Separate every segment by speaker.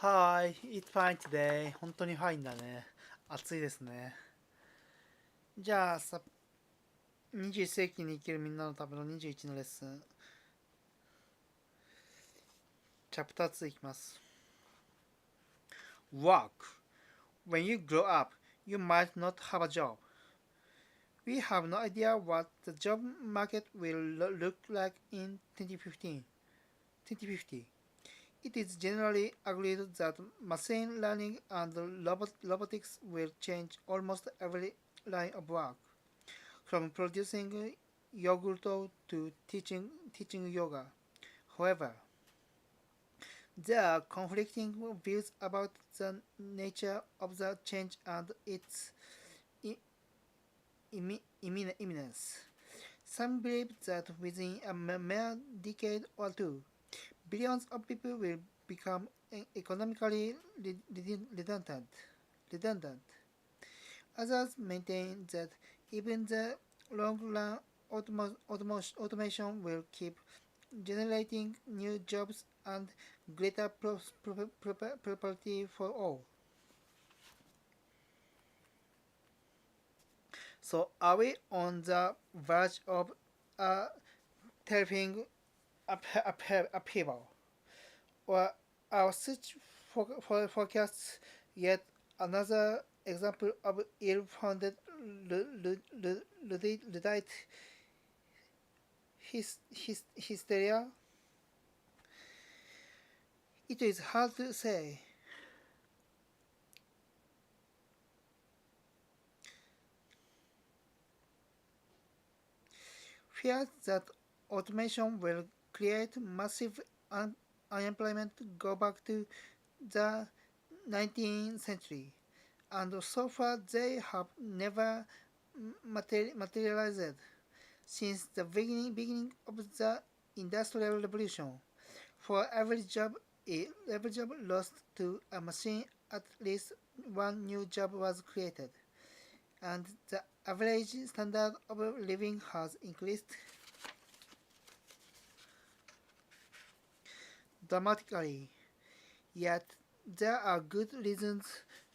Speaker 1: Hi, it's fine today. 本当にファインだね。暑いですね。じゃあさ、21世紀に生きるみんなのための21のレッスン、チャプター2いきます。Work. When you grow up, you might not have a job. We have no idea what the job market will look like in 2050. It is generally agreed that machine learning and robotics will change almost every line of work, from producing yogurt to teaching yoga. However, there are conflicting views about the nature of the change and its imminence. Some believe that within a mere decade or two, billions of people will become economically redundant. redundant. Others maintain that even the long-run automation will keep generating new jobs and greater prosperity for all. So, are we on the verge of a terrifying upheaval, or are such forecasts yet another example of ill-founded Luddite hysteria? It is hard to say. Fears that automation will create massive unemployment go back to the 19th century, and so far they have never materialized since the beginning of the Industrial Revolution. For every job lost to a machine, at least one new job was created, and the average standard of living has increased dramatically. Yet there are good reasons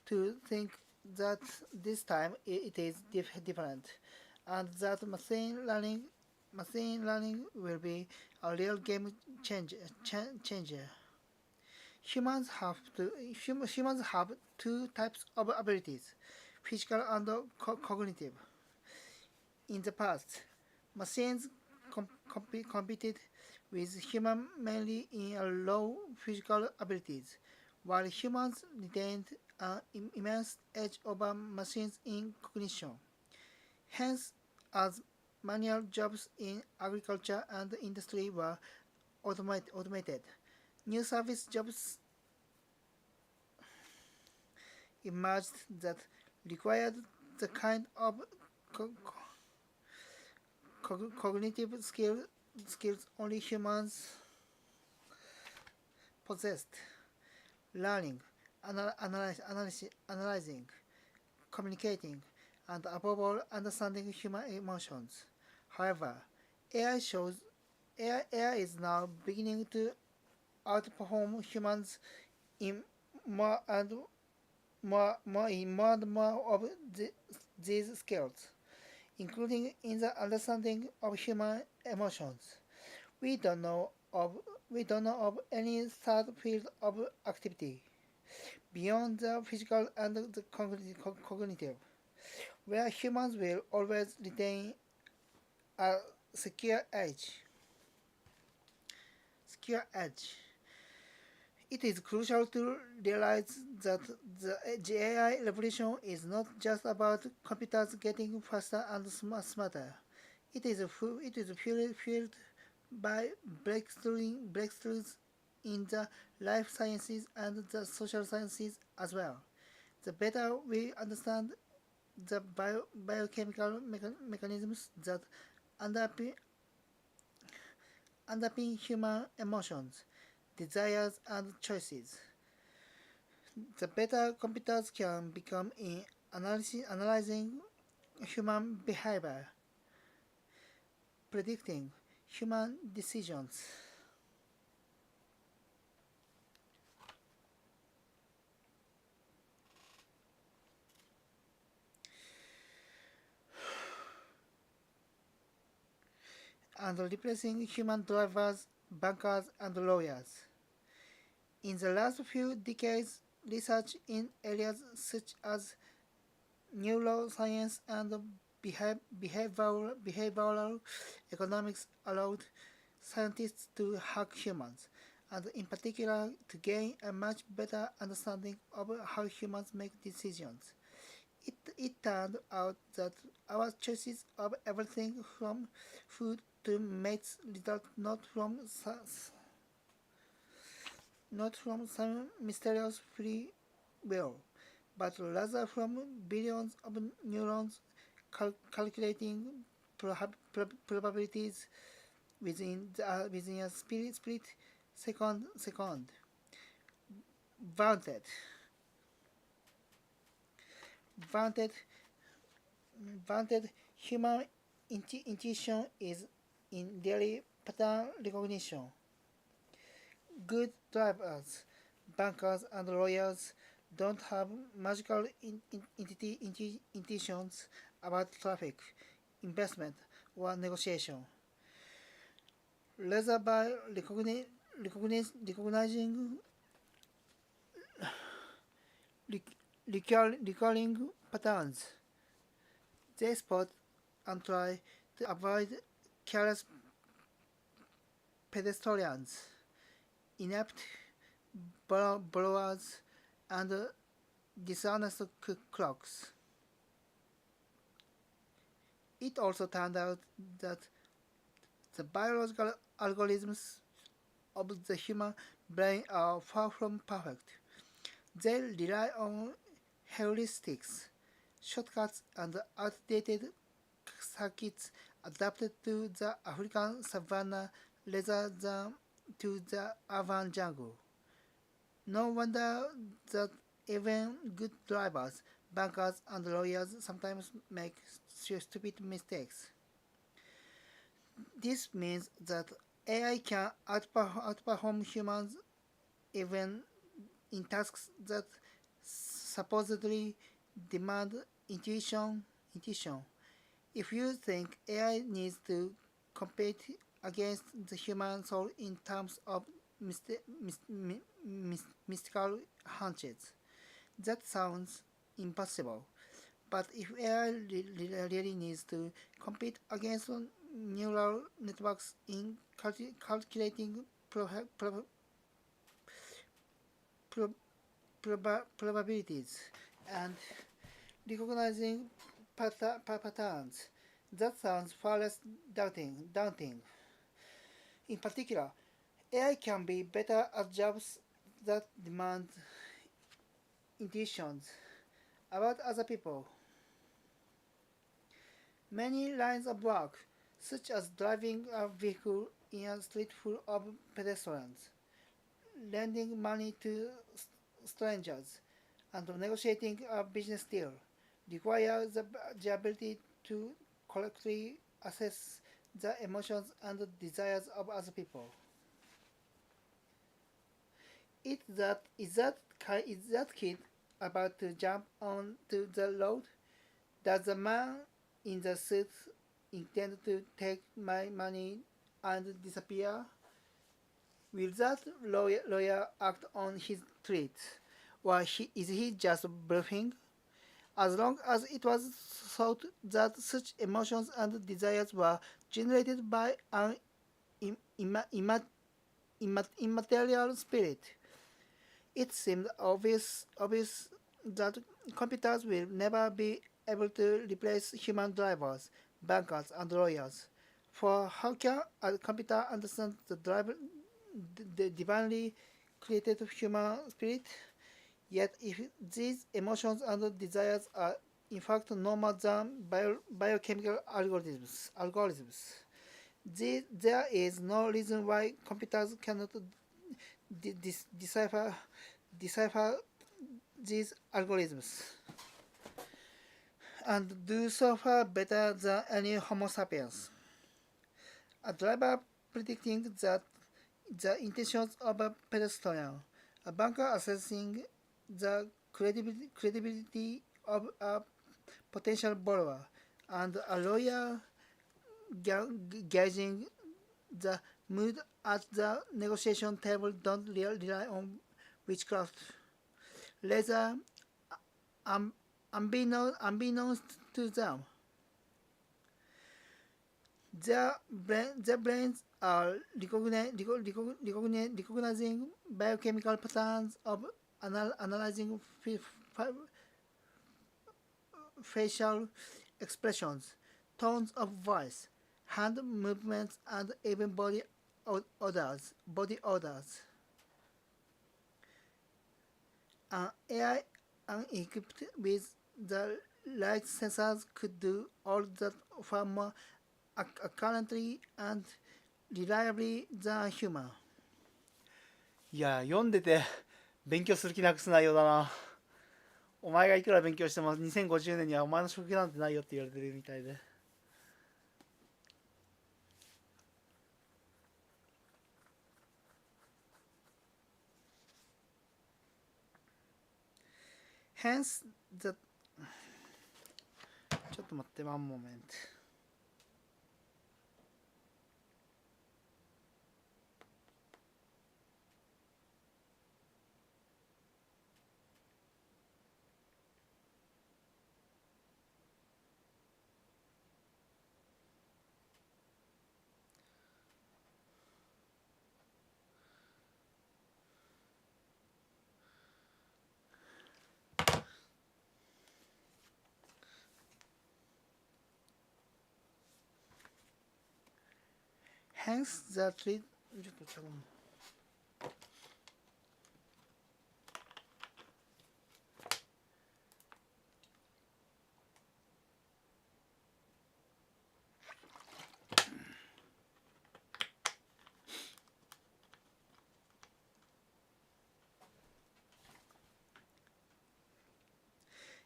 Speaker 1: to think that this time it is different, and that machine learning will be a real game changer. Humans have two types of abilities: physical and cognitive. In the past, machines competed with humans mainly in low physical abilities, while humans retained an immense edge over machines in cognition. Hence, as manual jobs in agriculture and industry were automated, new service jobs emerged that required the kind of co- cognitive skills only humans possessed: learning, analyzing, communicating, and above all, understanding human emotions. However, AI shows AI is now beginning to outperform humans in more and more of these skills, including in the understanding of human emotions. We don't know of we don't know of any third field of activity beyond the physical and the cognitive, where humans will always retain a secure edge. Secure edge. It is crucial to realize that the AI revolution is not just about computers getting faster and smarter. It is fueled by breakthroughs in the life sciences and the social sciences as well. The better we understand the biochemical mechanisms that underpin, underpin human emotions, desires, and choices, the better computers can become in analyzing human behavior, predicting human decisions. and replacing human drivers, bankers, and lawyers. In the last few decades, research in areas such as neuroscience and behavioral economics allowed scientists to hack humans, and in particular to gain a much better understanding of how humans make decisions. It turned out that our choices of everything from food to mates result not from some mysterious free will, but rather from billions of neurons calculating probabilities within a split second. Vaunted, vaunted, vaunted human intuition is in daily pattern recognition. Good drivers, bankers, and lawyers don't have magical intuitions about traffic, investment, or negotiation. Rather, by recognizing recurring patterns, they spot and try to avoid careless pedestrians, inept borrowers, and dishonest clerks. It also turned out that the biological algorithms of the human brain are far from perfect. They rely on heuristics, shortcuts, and outdated circuits adapted to the African savanna rather than to the urban jungle. No wonder that even good drivers, bankers, and lawyers sometimes make stupid mistakes. This means that AI can outperform humans even in tasks that supposedly demand intuition. If you think AI needs to compete against the human soul in terms of mystical hunches, that sounds impossible. But if AI really needs to compete against neural networks in calculating prob- probabilities and recognizing patterns, that sounds far less daunting. In particular, AI can be better at jobs that demand intuitions about other people. Many lines of work, such as driving a vehicle in a street full of pedestrians, lending money to strangers, and negotiating a business deal, require the ability to correctly assess the emotions and desires of other people. Is that kid about to jump onto the road? Does the man in the suit intend to take my money and disappear? Will that lawyer act on his threat, or is he just bluffing? As long as it was thought that such emotions and desires were generated by an immaterial spirit, it seemed obvious that computers will never be able to replace human drivers, bankers, and lawyers. For how can a computer understand the divinely created human spirit? Yet, if these emotions and desires are in fact no more than biochemical algorithms, there is no reason why computers cannot decipher decipher these algorithms and do so far better than any Homo sapiens. A driver predicting that the intentions of a pedestrian, a banker assessing the credibility of a potential borrower, and a lawyer gauging the mood at the negotiation table don't rely on witchcraft. Rather, unbeknownst to them, their brains are recognizing biochemical patterns of analyzing facial expressions, tones of voice, hand movements, and even body odors. An AI unequipped with the right sensors could do all that far more accurately and reliably than human.
Speaker 2: いや、読んでて勉強する気なくす内容だな。お前がいくら勉強しても2050年にはお前の職業なんてないよって言われてるみたいで。
Speaker 1: Hence, the ちょっと待って、one moment. Hence, the treat. ちょっと違う。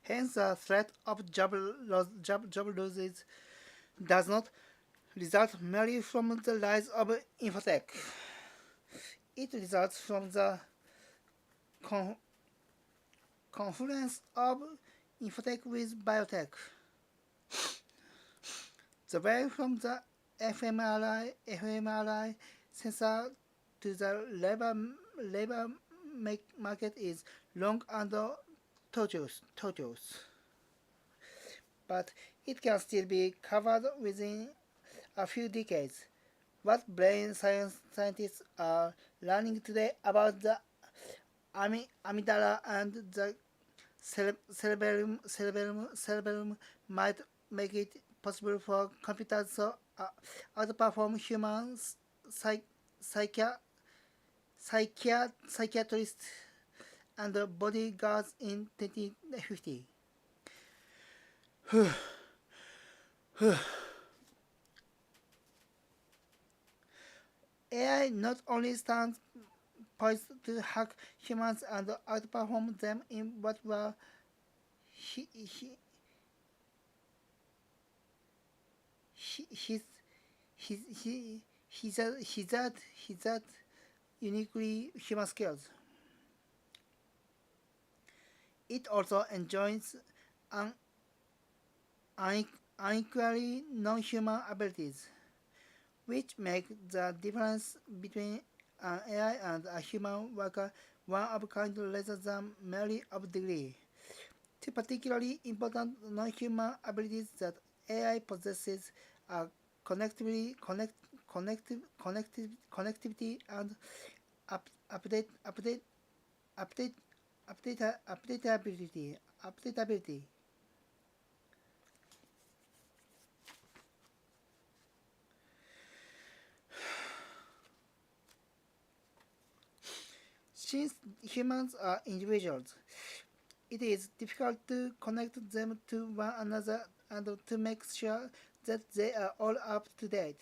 Speaker 1: Hence, the threat of job losses does not result merely from the rise of infotech. It results from the confluence of infotech with biotech. The way from the fMRI sensor to the labor market is long and tortuous, but it can still be covered within a few decades. What brain scientists are learning today about the amygdala and the cerebellum might make it possible for computers to outperform human psychiatrists and bodyguards in 2050. AI not only stands poised to hack humans and outperform them in what were his uniquely human skills. It also enjoys unequally non-human abilities, which make the difference between an AI and a human worker one of kind rather than merely of degree. Two particularly important non-human abilities that AI possesses are connectivity and updatability. Since humans are individuals, it is difficult to connect them to one another and to make sure that they are all up to date.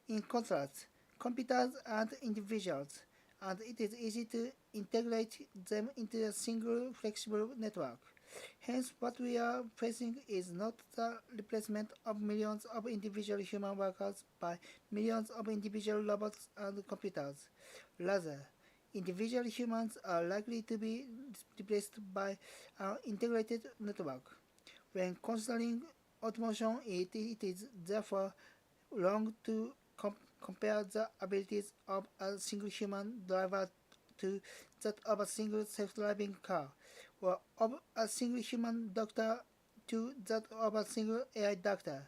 Speaker 1: In contrast, computers aren't individuals, and it is easy to integrate them into a single flexible network. Hence, what we are facing is not the replacement of millions of individual human workers by millions of individual robots and computers. Rather, individual humans are likely to be replaced by an integrated network. When considering automation, it is therefore wrong to compare the abilities of a single human driver to that of a single self-driving car, or of a single human doctor to that of a single AI doctor.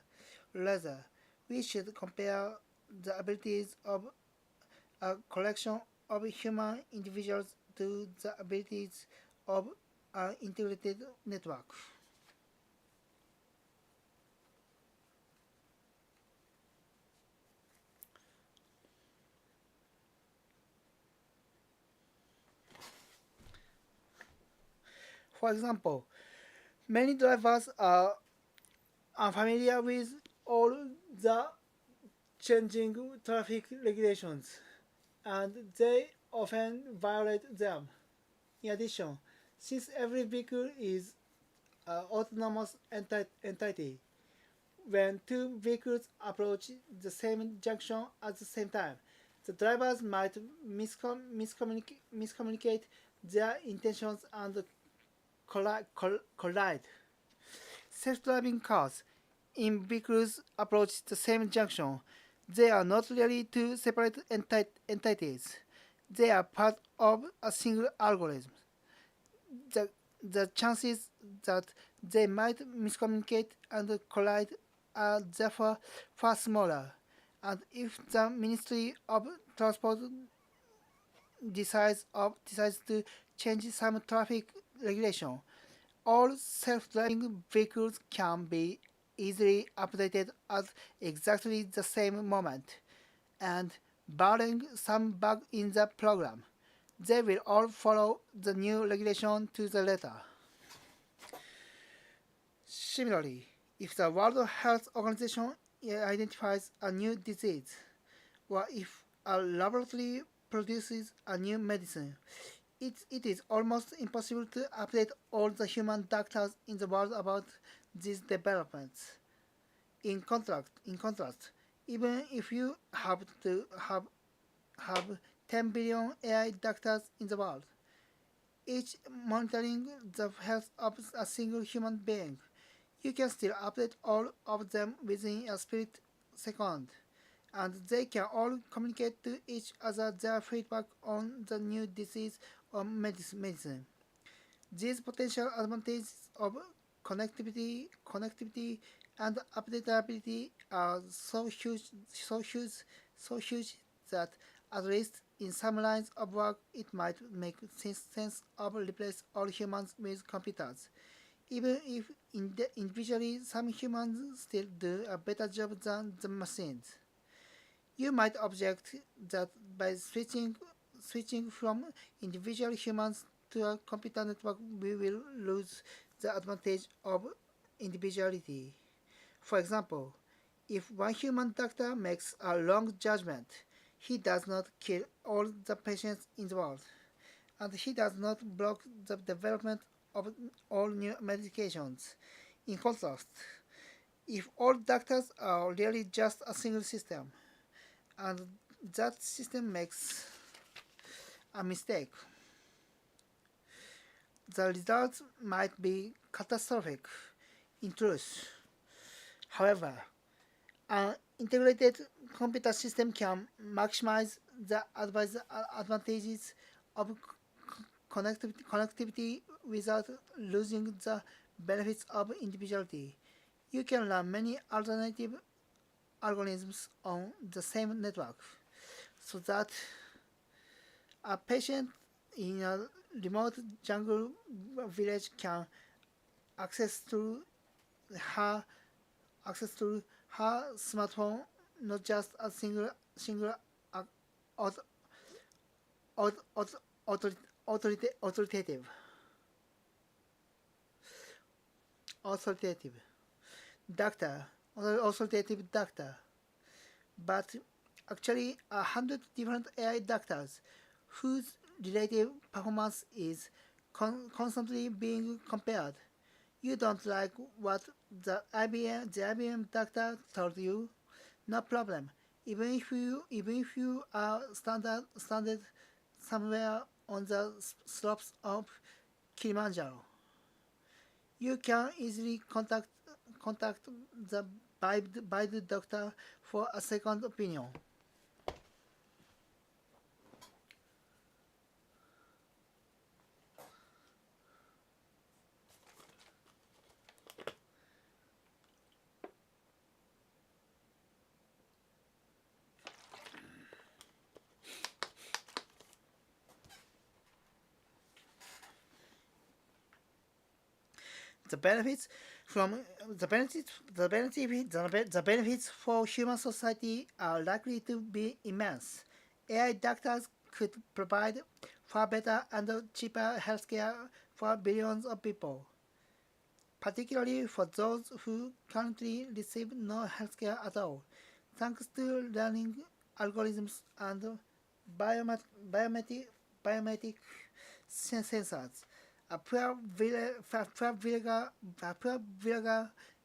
Speaker 1: Rather, we should compare the abilities of a collection of human individuals to the abilities of an integrated network. For example, many drivers are unfamiliar with all the changing traffic regulations, and they often violate them. In addition, since every vehicle is an autonomous entity, when two vehicles approach the same junction at the same time, the drivers might miscommunicate their intentions and collide. Self-driving cars in vehicles approach the same junction. They are not really two separate entities. They are part of a single algorithm. The, the chances that they might miscommunicate and collide are therefore far smaller. And if the Ministry of Transport decides to change some traffic regulation, all self-driving vehicles can be easily updated at exactly the same moment, and barring some bug in the program, they will all follow the new regulation to the letter. Similarly, if the World Health Organization identifies a new disease, or if a laboratory produces a new medicine, it is almost impossible to update all the human doctors in the world about these developments. In contrast, even if you have 10 billion AI doctors in the world, each monitoring the health of a single human being, you can still update all of them within a split second, and they can all communicate to each other their feedback on the new disease or medicine. These potential advantages of connectivity, and updatability are so huge that at least in some lines of work it might make sense of replace all humans with computers, even if individually some humans still do a better job than the machines. You might object that by switching from individual humans to a computer network, we will lose the advantage of individuality. For example, if one human doctor makes a wrong judgment, he does not kill all the patients in the world, and he does not block the development of all new medications. In contrast, if all doctors are really just a single system, and that system makes a mistake, the results might be catastrophic in truth. However, an integrated computer system can maximize the advantages of connectivity without losing the benefits of individuality. You can run many alternative algorithms on the same network, so that a patient in a remote jungle village can access to her access to her smartphone, not just a single uh, auth- authoritative authoritative doctor authoritative doctor, but actually 100 different AI doctors whose relative performance is constantly being compared. You don't like what the IBM doctor told you? No problem. Even if you are standard somewhere on the slopes of Kilimanjaro, you can easily contact the Baidu doctor for a second opinion. The benefits from the benefits for human society are likely to be immense. AI doctors could provide far better and cheaper healthcare for billions of people, particularly for those who currently receive no healthcare at all, thanks to learning algorithms and biometric sensors. A poor villager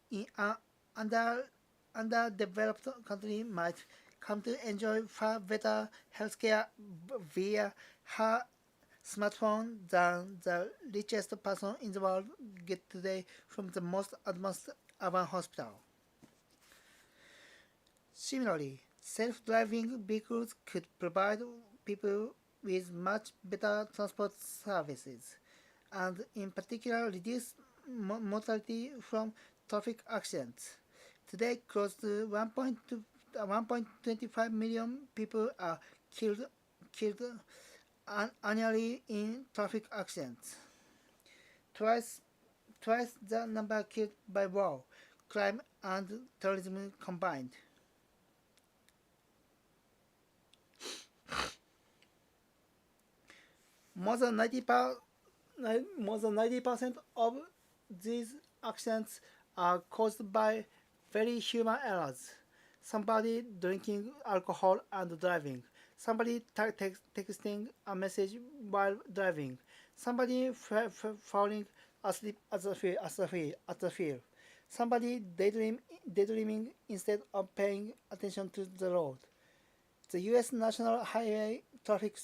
Speaker 1: in an underdeveloped country might come to enjoy far better healthcare via her smartphone than the richest person in the world get today from the most advanced urban hospital. Similarly, self-driving vehicles could provide people with much better transport services, and in particular reduce mortality from traffic accidents. Today, close to 1.25 million people are killed annually in traffic accidents, twice twice the number killed by war, crime, and terrorism combined. More than 90% of these accidents are caused by very human errors. Somebody drinking alcohol and driving, somebody texting a message while driving, somebody falling asleep at the field, somebody daydreaming instead of paying attention to the road. The U.S. National Highway Traffic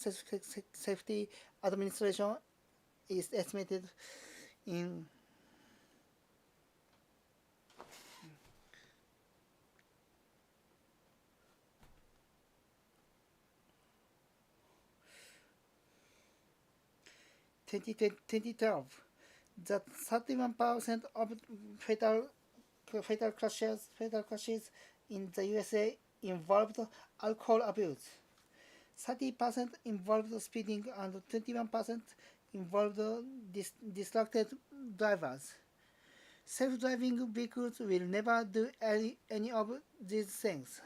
Speaker 1: Safety Administration is estimated in twenty twelve that 31% of fatal crashes in the USA involved alcohol abuse. 30% involved speeding and 21% involved distracted drivers. Self-driving vehicles will never do any of these things,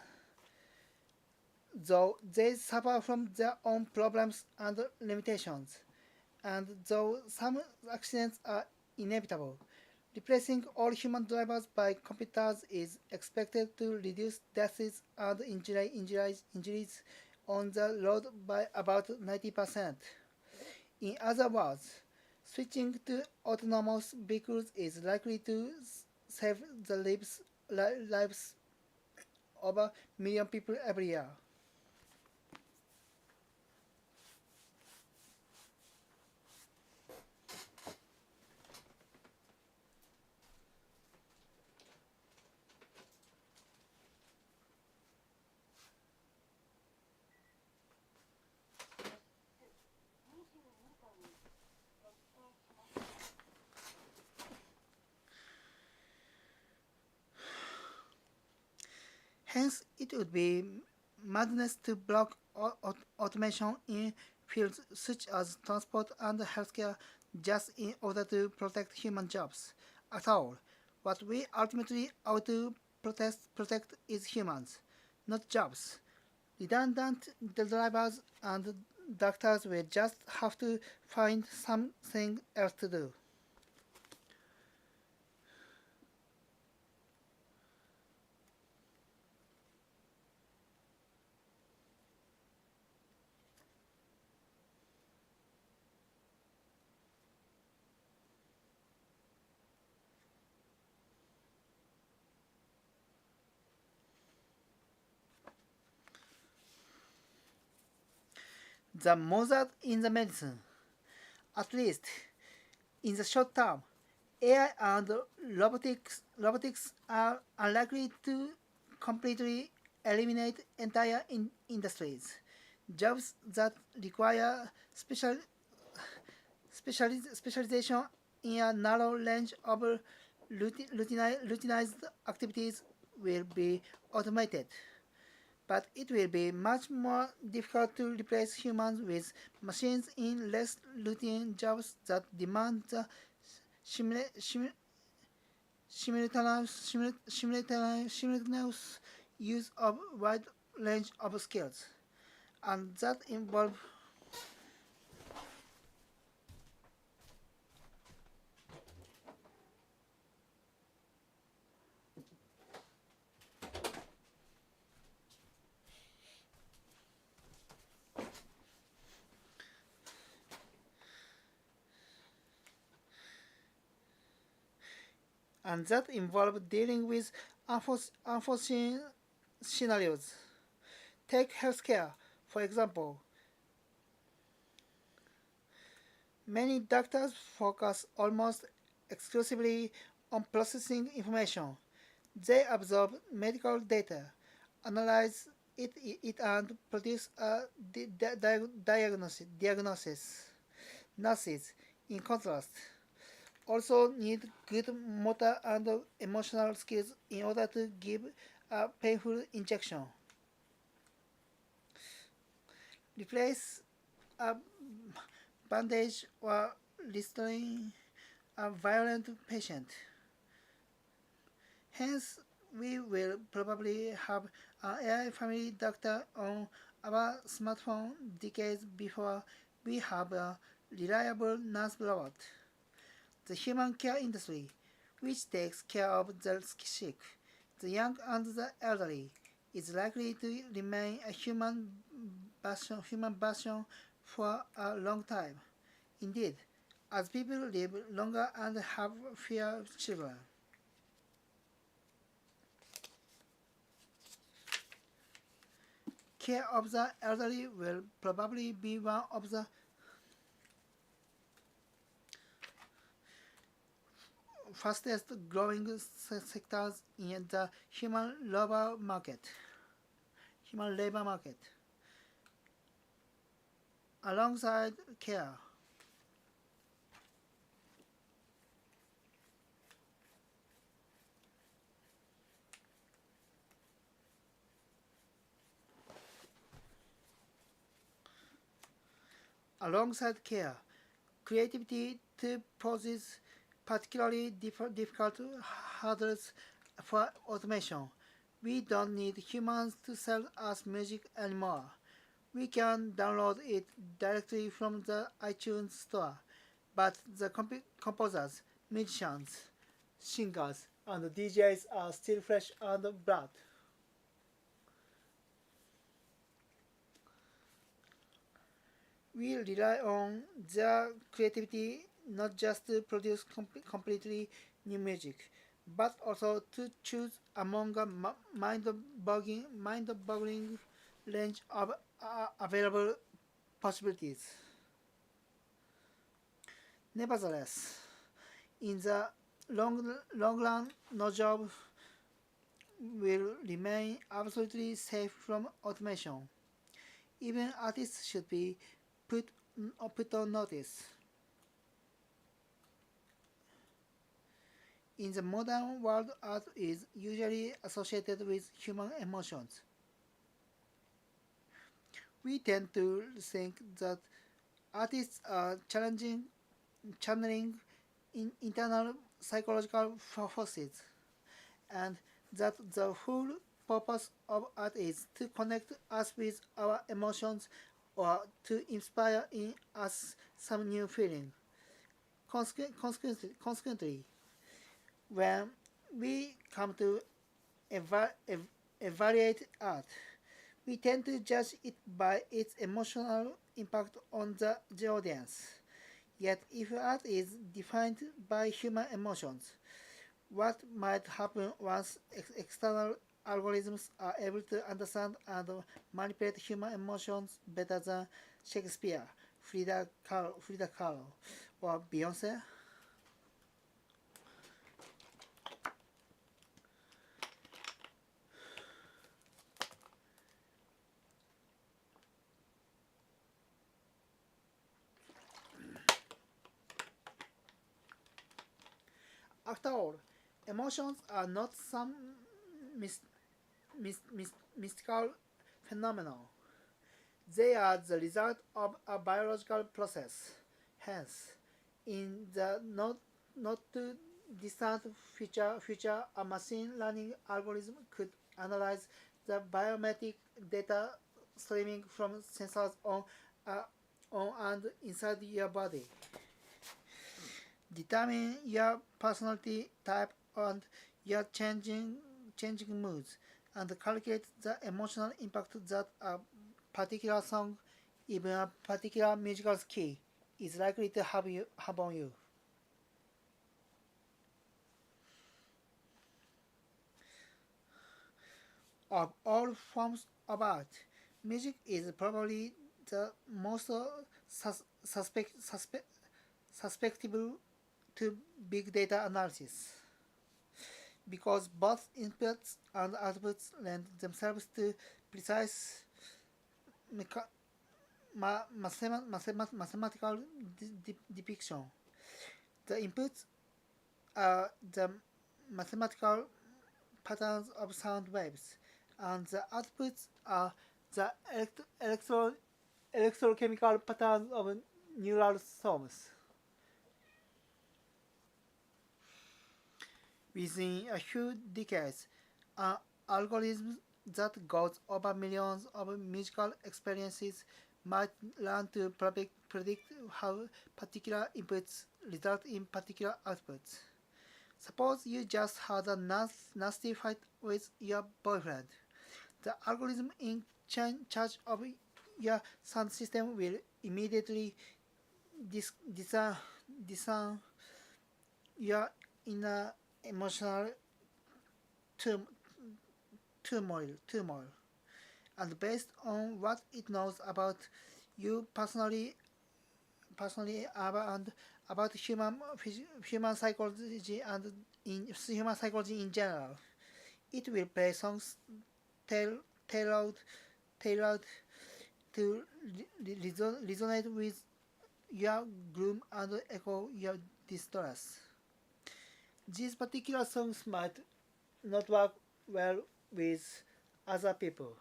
Speaker 1: though they suffer from their own problems and limitations, and though some accidents are inevitable. Replacing all human drivers by computers is expected to reduce deaths and injuries on the road by about 90%. In other words, switching to autonomous vehicles is likely to save the lives of a million people every year. Hence, it would be madness to block automation in fields such as transport and healthcare just in order to protect human jobs. After all, what we ultimately ought to protect is humans, not jobs. Redundant drivers and doctors will just have to find something else to do. The Mozart in the medicine. At least in the short term, AI and robotics are unlikely to completely eliminate entire industries. Jobs that require specialization in a narrow range of routinized activities will be automated, but it will be much more difficult to replace humans with machines in less routine jobs that demand the simultaneous use of wide range of skills, and that involve dealing with unforeseen scenarios. Take healthcare, for example. Many doctors focus almost exclusively on processing information. They absorb medical data, analyze it and produce a diagnosis. Nurses, in contrast, also need good motor and emotional skills in order to give a painful injection. Replace a bandage or restrain a violent patient. Hence, we will probably have an AI family doctor on our smartphone decades before we have a reliable nurse robot. The human care industry, which takes care of the sick, the young and the elderly, is likely to remain a human version for a long time. Indeed, as people live longer and have fewer children. Care of the elderly will probably be one of the fastest growing sectors in the human labor market. Alongside care, creativity too poses particularly difficult hurdles for automation. We don't need humans to sell us music anymore. We can download it directly from the iTunes store. But the composers, musicians, singers, and DJs are still flesh and blood. We rely on their creativity not just to produce completely new music, but also to choose among a mind-boggling range of available possibilities. Nevertheless, in the long run, no job will remain absolutely safe from automation. Even artists should be put on notice. In the modern world, art is usually associated with human emotions. We tend to think that artists are channeling internal psychological forces, and that the whole purpose of art is to connect us with our emotions or to inspire in us some new feeling. Consequently, when we come to evaluate art, we tend to judge it by its emotional impact on the audience. Yet, if art is defined by human emotions, what might happen once external algorithms are able to understand and manipulate human emotions better than Shakespeare, Frida Kahlo, or Beyonce? After all, emotions are not some mystical phenomenon. They are the result of a biological process. Hence, in the not too distant future, a machine learning algorithm could analyze the biometric data streaming from sensors on and inside your body, determine your personality type and your changing moods, and calculate the emotional impact that a particular song, even a particular musical key, is likely to have on you. Of all forms of art, music is probably the most susceptible to big data analysis because both inputs and outputs lend themselves to precise mathematical depiction. The inputs are the mathematical patterns of sound waves, and the outputs are the electrochemical patterns of neural storms. Within a few decades, an algorithm that goes over millions of musical experiences might learn to predict how particular inputs result in particular outputs. Suppose you just had a nasty fight with your boyfriend. The algorithm in charge of your sound system will immediately discern your inner emotional turmoil, and based on what it knows about you personally and about human psychology and in human psychology in general, it will play songs tailored to resonate with your gloom and echo your distress. These particular songs might not work well with other people.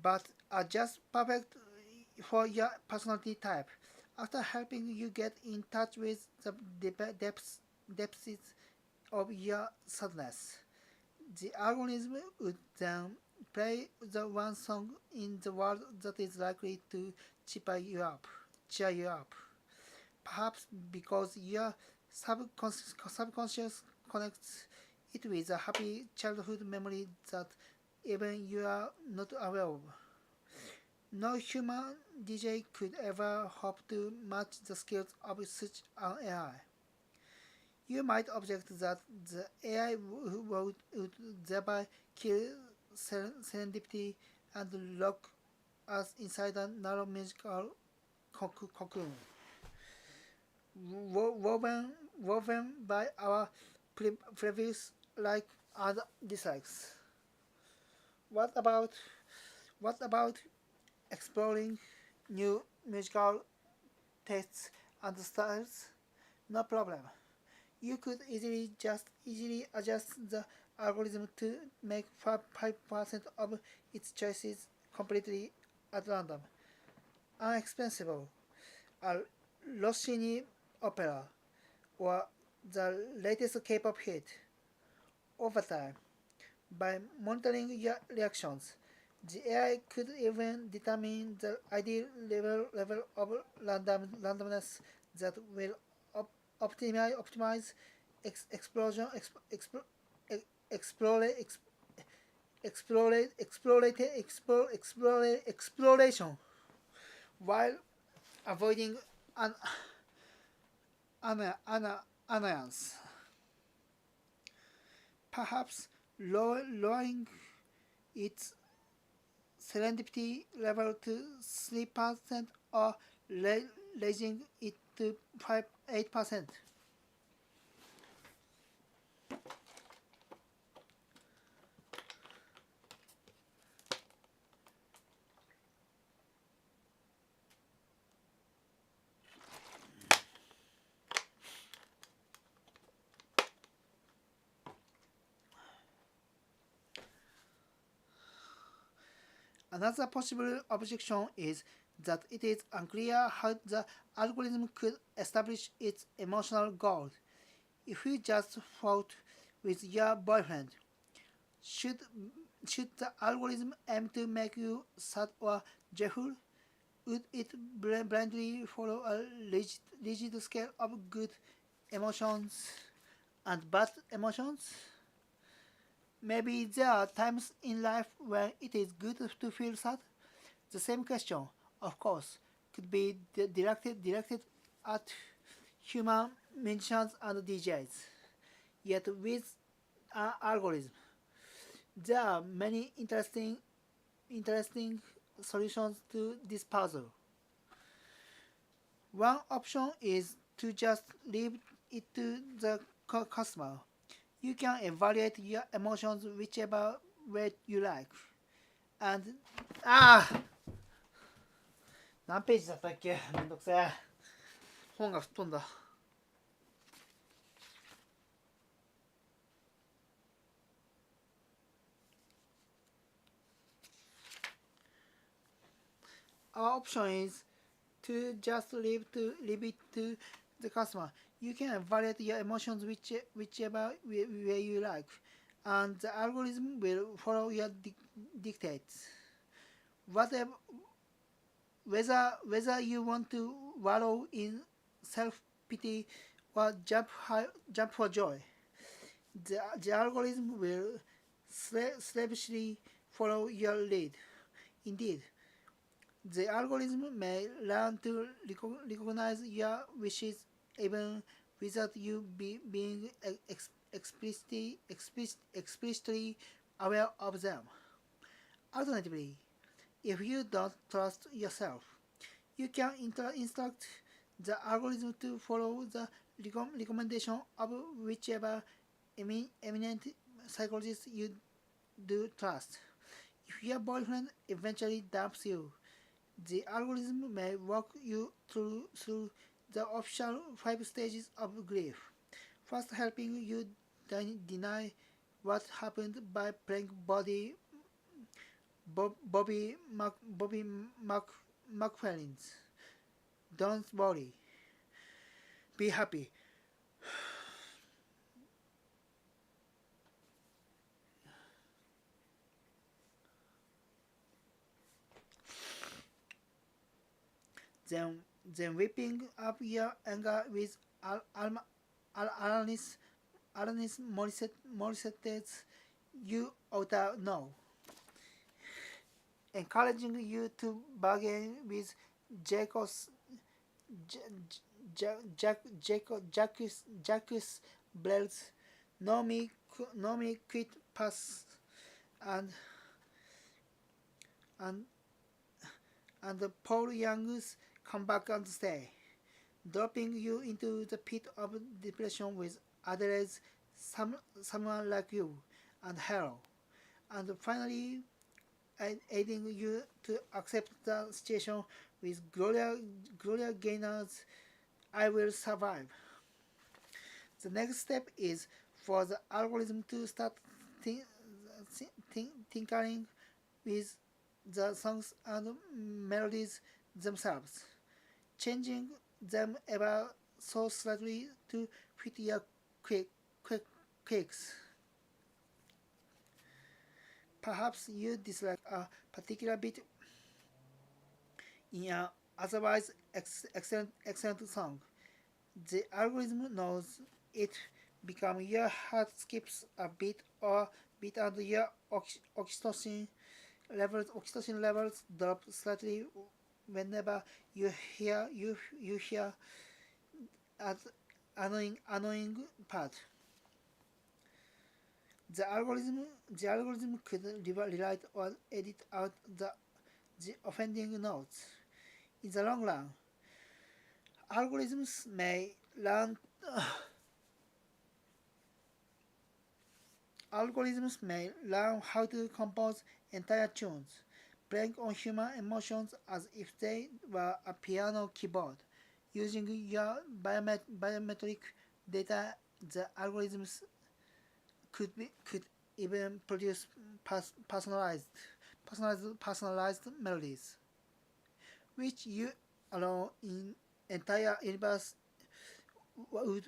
Speaker 1: But are just perfect for your personality type. After helping you get in touch with the depths of your sadness, the algorithm would then play the one song in the world that is likely to cheer you up. Perhaps because your subconscious connects it with a happy childhood memory that even you are not aware of. No human DJ could ever hope to match the skills of such an AI. You might object that the AI would thereby kill serendipity and lock us inside a narrow musical cocoon, woven by our previous like and dislikes. What about what about exploring new musical tastes and styles? No problem. You could easily adjust the algorithm to make 5% of its choices completely at random. Unexpensive, a Rossini opera, or the latest K-pop hit. Over time, by monitoring your reactions, the AI could even determine the ideal level of randomness that will optimize explosion explore exploration while avoiding an annoyance. Perhaps lowering its serendipity level to 3% or raising it to 8%. Another possible objection is that it is unclear how the algorithm could establish its emotional goals. If you just fought with your boyfriend, should should the algorithm aim to make you sad or joyful? Would it blindly follow a rigid scale of good emotions and bad emotions? Maybe there are times in life when it is good to feel sad. The same question, of course, could be directed at human musicians and DJs. Yet with an algorithm, there are many interesting solutions to this puzzle. One option is to just leave it to the customer. You can evaluate your emotions whichever way you like. And ああ何ページだったっけめんどくせえ本が吹っ飛んだ Our option is to just leave it to the customer. You can evaluate your emotions whichever way you like, and the algorithm will follow your dictates. Whatever, whether you want to wallow in self pity or jump for joy, the algorithm will slavishly follow your lead. Indeed, the algorithm may learn to recognize your wishes even without you being explicitly aware of them. Alternatively, if you don't trust yourself, you can instruct the algorithm to follow the recommendation of whichever eminent psychologist you do trust. If your boyfriend eventually dumps you, the algorithm may walk you through the official 5 stages of grief. First, helping you deny what happened by playing Bobby McFerrin's "Don't Worry, Be Happy." Then whipping up your anger with Alanis Morissette's "You Oughta Know," encouraging you to bargain with Jacob's Jacques Brel's "No Me Quit Pass" and and and Paul Young's "Come Back and Stay," dropping you into the pit of depression with Adele's Someone Like You and Hello, and finally aiding you to accept the situation with Gloria Gaynor's "I Will Survive." The next step is for the algorithm to start tinkering with the songs and melodies themselves, changing them ever so slightly to fit your quirks. Perhaps you dislike a particular bit in an otherwise excellent song. The algorithm knows it becomes your heart skips a beat or beat and your oxytocin levels drop slightly whenever you hear an annoying part. The algorithm could rewrite or edit out the offending notes. In the long run, algorithms may learn how to compose entire tunes, playing on human emotions as if they were a piano keyboard. Using your biometric data, the algorithms could even produce personalized melodies. which you alone in entire universe would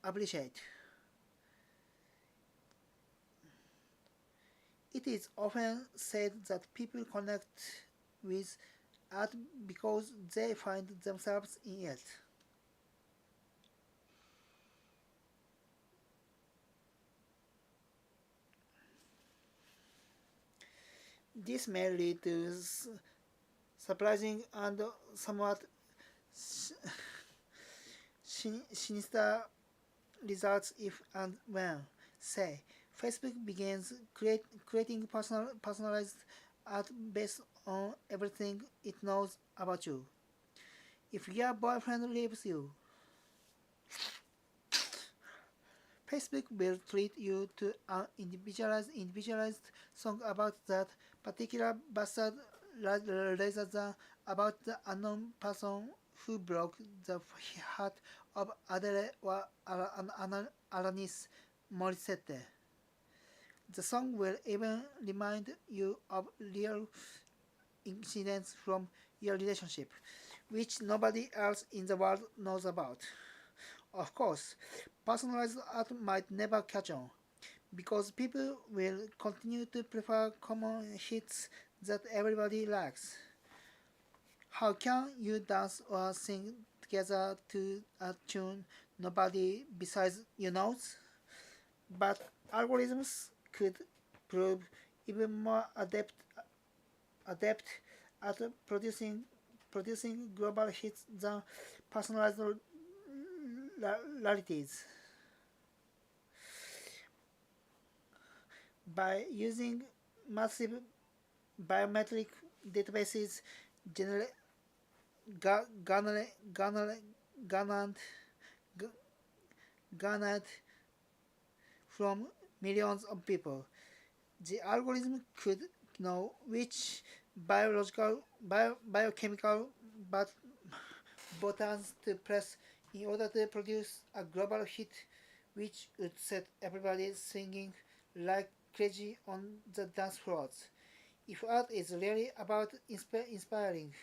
Speaker 1: appreciate. It is often said that people connect with art because they find themselves in it. This may lead to surprising and somewhat sinister results if and when, say, Facebook begins creating personalized art based on everything it knows about you. If your boyfriend leaves you, Facebook will treat you to an individualized song about that particular bastard rather than about the unknown person who broke the heart of Adele or Alanis Morissette. The song will even remind you of real incidents from your relationship, which nobody else in the world knows about. Of course, personalized art might never catch on, because people will continue to prefer common hits that everybody likes. How can you dance or sing together to a tune nobody besides you knows? But algorithms could prove even more adept at producing global hits than personalized rarities. By using massive biometric databases gener- garnered, garnered from millions of people, the algorithm could know which biochemical buttons to press in order to produce a global hit which would set everybody singing like crazy on the dance floors. If art is really about inspiring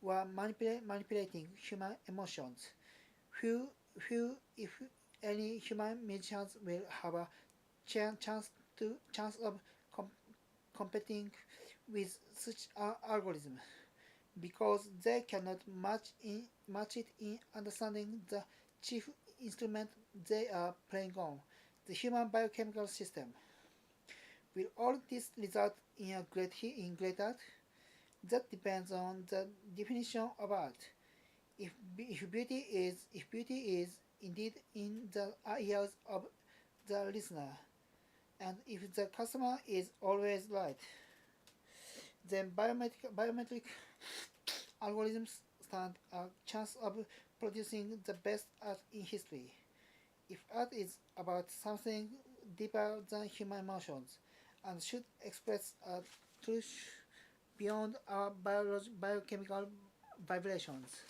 Speaker 1: or manipulating human emotions, who, if any human musicians will have a chance of com- competing with such an algorithm, because they cannot match it in understanding the chief instrument they are playing on, the human biochemical system. Will all this result in great art? That depends on the definition of art. If beauty is indeed in the ears of the listener, and if the customer is always right, then biometric algorithms stand a chance of producing the best art in history. If art is about something deeper than human emotions and should express a truth beyond our biochemical vibrations,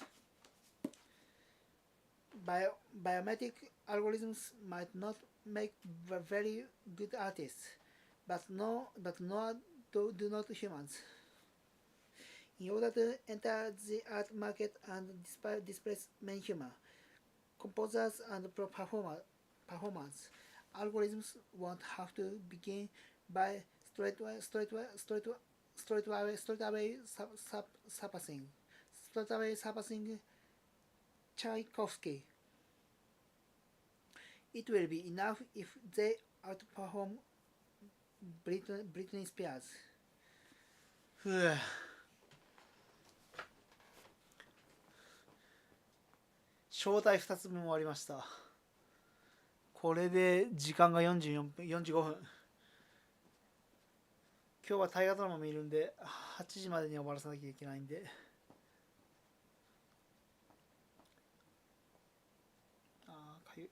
Speaker 1: biometric algorithms might not make very good artists, but do not humans. In order to enter the art market and displace main human composers and performers, algorithms won't have to begin by straight away surpassing Tchaikovsky. It will be enough if they outperform Britney Spears.
Speaker 2: ふぅ招待2つ目も終わりました。これで時間が44分45分。今日は大河ドラマ見るんで8時までに終わらせなきゃいけないんで、かゆい。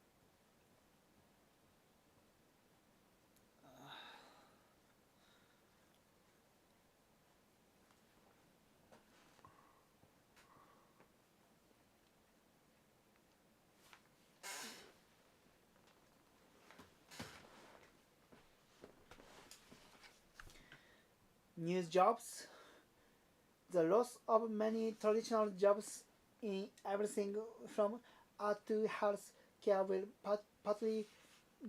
Speaker 2: New jobs,
Speaker 1: The loss of many traditional jobs in everything from art to health care will partly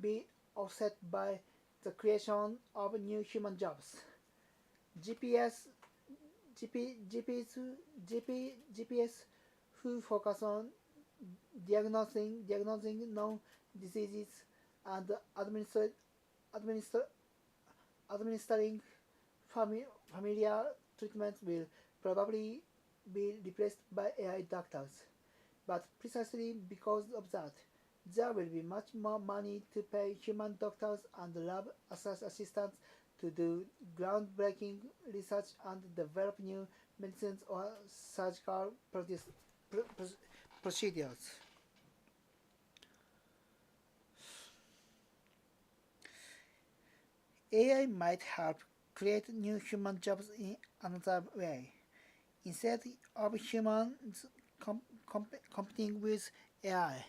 Speaker 1: be offset by the creation of new human jobs. GPS, GPS who focus on diagnosing known diseases and administer, administering familiar treatments will probably be replaced by AI doctors. But precisely because of that, there will be much more money to pay human doctors and lab assistants to do groundbreaking research and develop new medicines or surgical procedures. AI might help create new human jobs in another way. Instead of humans competing with AI,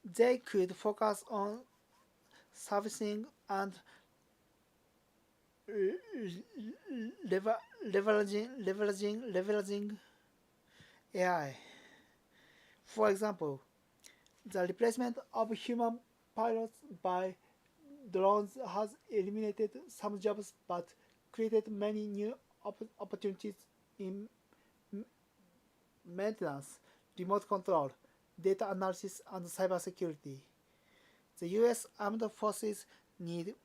Speaker 1: they could focus on servicing and leveraging AI. For example, the replacement of human pilots by drones has eliminated some jobs but created many new opportunities in maintenance, remote control, data analysis, and cybersecurity. The US Armed Forces need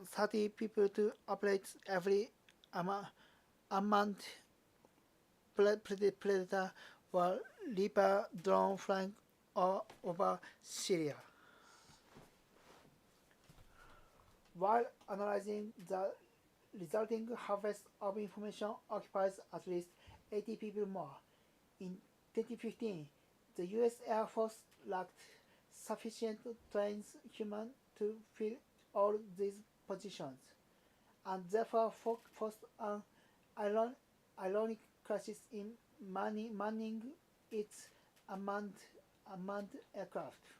Speaker 1: 30 people to operate every unmanned Predator or Reaper drone flying over Syria. While analyzing the resulting harvest of information occupies at least 80 people more. In 2015, the US Air Force lacked sufficient trained humans to fill all these positions, and therefore forced an ironic crisis in manning its unmanned aircraft.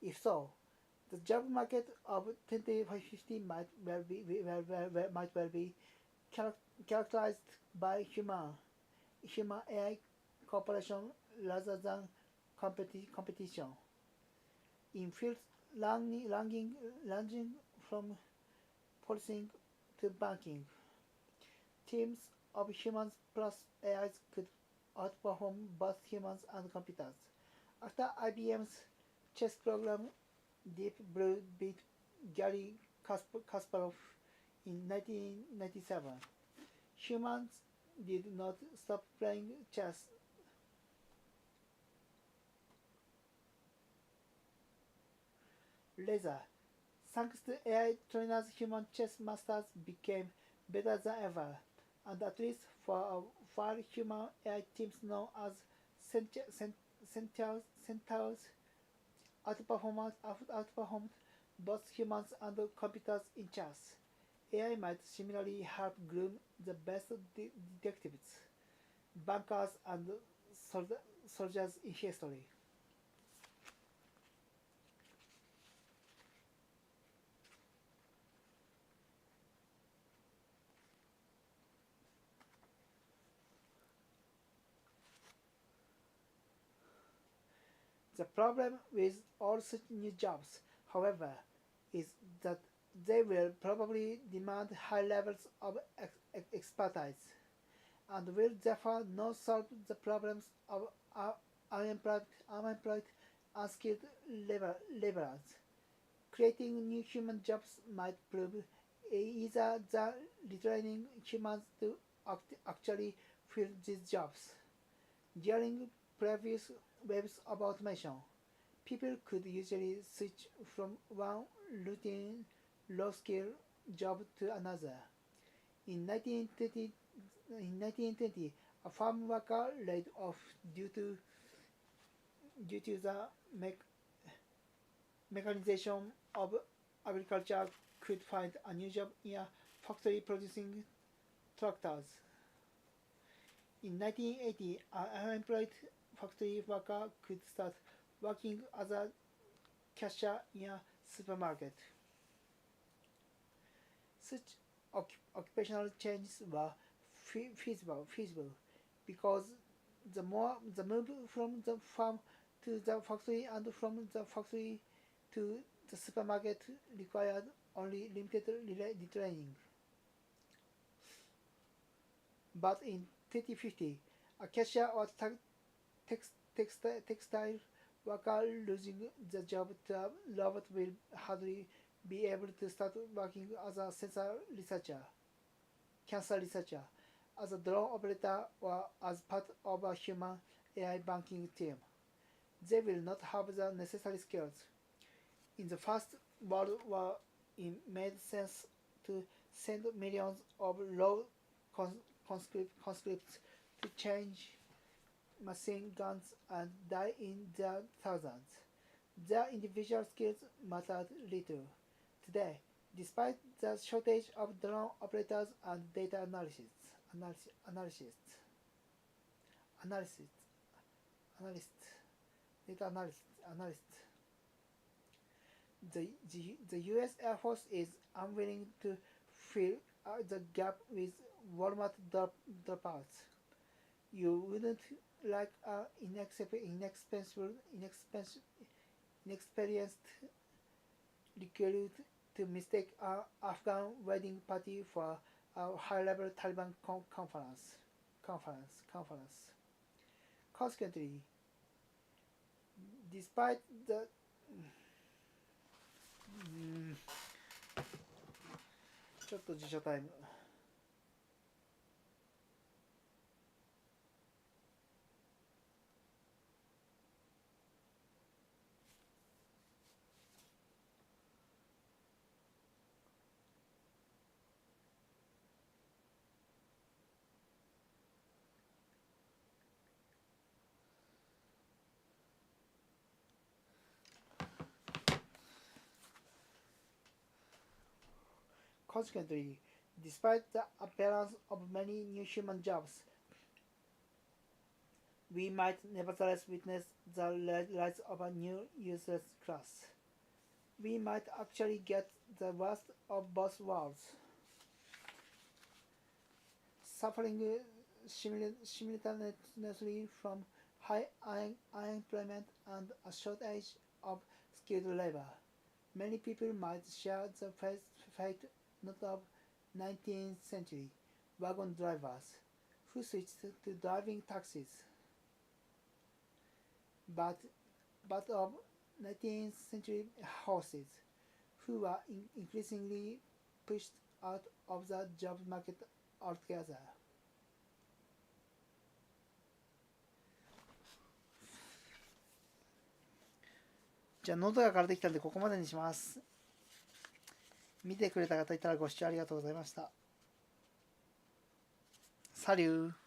Speaker 1: If so, the job market of 2050 might well be characterized by human AI cooperation rather than competition. In fields ranging from policing to banking, teams of humans plus AIs could outperform both humans and computers. After IBM's chess program Deep Blue beat Gary Kasparov in 1997, humans did not stop playing chess. Later, thanks to AI trainers, human chess masters became better than ever, and at least for a while, human AI teams known as Centaurs outperformed both humans and computers in chess. AI might similarly help groom the best detectives, bankers, and soldiers in history. The problem with all such new jobs, however, is that they will probably demand high levels of expertise and will therefore not solve the problems of unemployed unskilled laborers. Creating new human jobs might prove either the retraining humans to actually fill these jobs. During previous waves of automation, people could usually switch from one routine low-skill job to another. In 1920, a farm worker laid off due to the mechanization of agriculture could find a new job in a factory producing tractors. In 1980, an unemployed factory worker could start working as a cashier in a supermarket. occupational changes were feasible because the move from the farm to the factory and from the factory to the supermarket required only limited retraining. But in 2050, a cashier or textile worker losing the job to a robot will hardly be able to start working as a cancer researcher, as a drone operator, or as part of a human AI banking team. They will not have the necessary skills. In the First World War, it made sense to send millions of raw conscripts to change machine guns and die in their thousands. Their individual skills mattered little. Today, despite the shortage of drone operators and data analysts, the U.S. Air Force is unwilling to fill the gap with Walmart dropouts. You wouldn't like an inexperienced recruit to mistake an Afghan wedding party for a high-level Taliban conference. Consequently, despite theちょっと辞書タイム。Consequently, despite the appearance of many new human jobs, we might nevertheless witness the rise of a new useless class. We might actually get the worst of both worlds, suffering simultaneously from high unemployment and a shortage of skilled labor. Many people might share the fate not of 19th century wagon drivers who switched to driving taxis, but of 19th century horses who were increasingly pushed out of the job market altogether. じゃあ喉が枯れてきたんでここまでにします。見てくれた方いたらご視聴ありがとうございました。サリュー。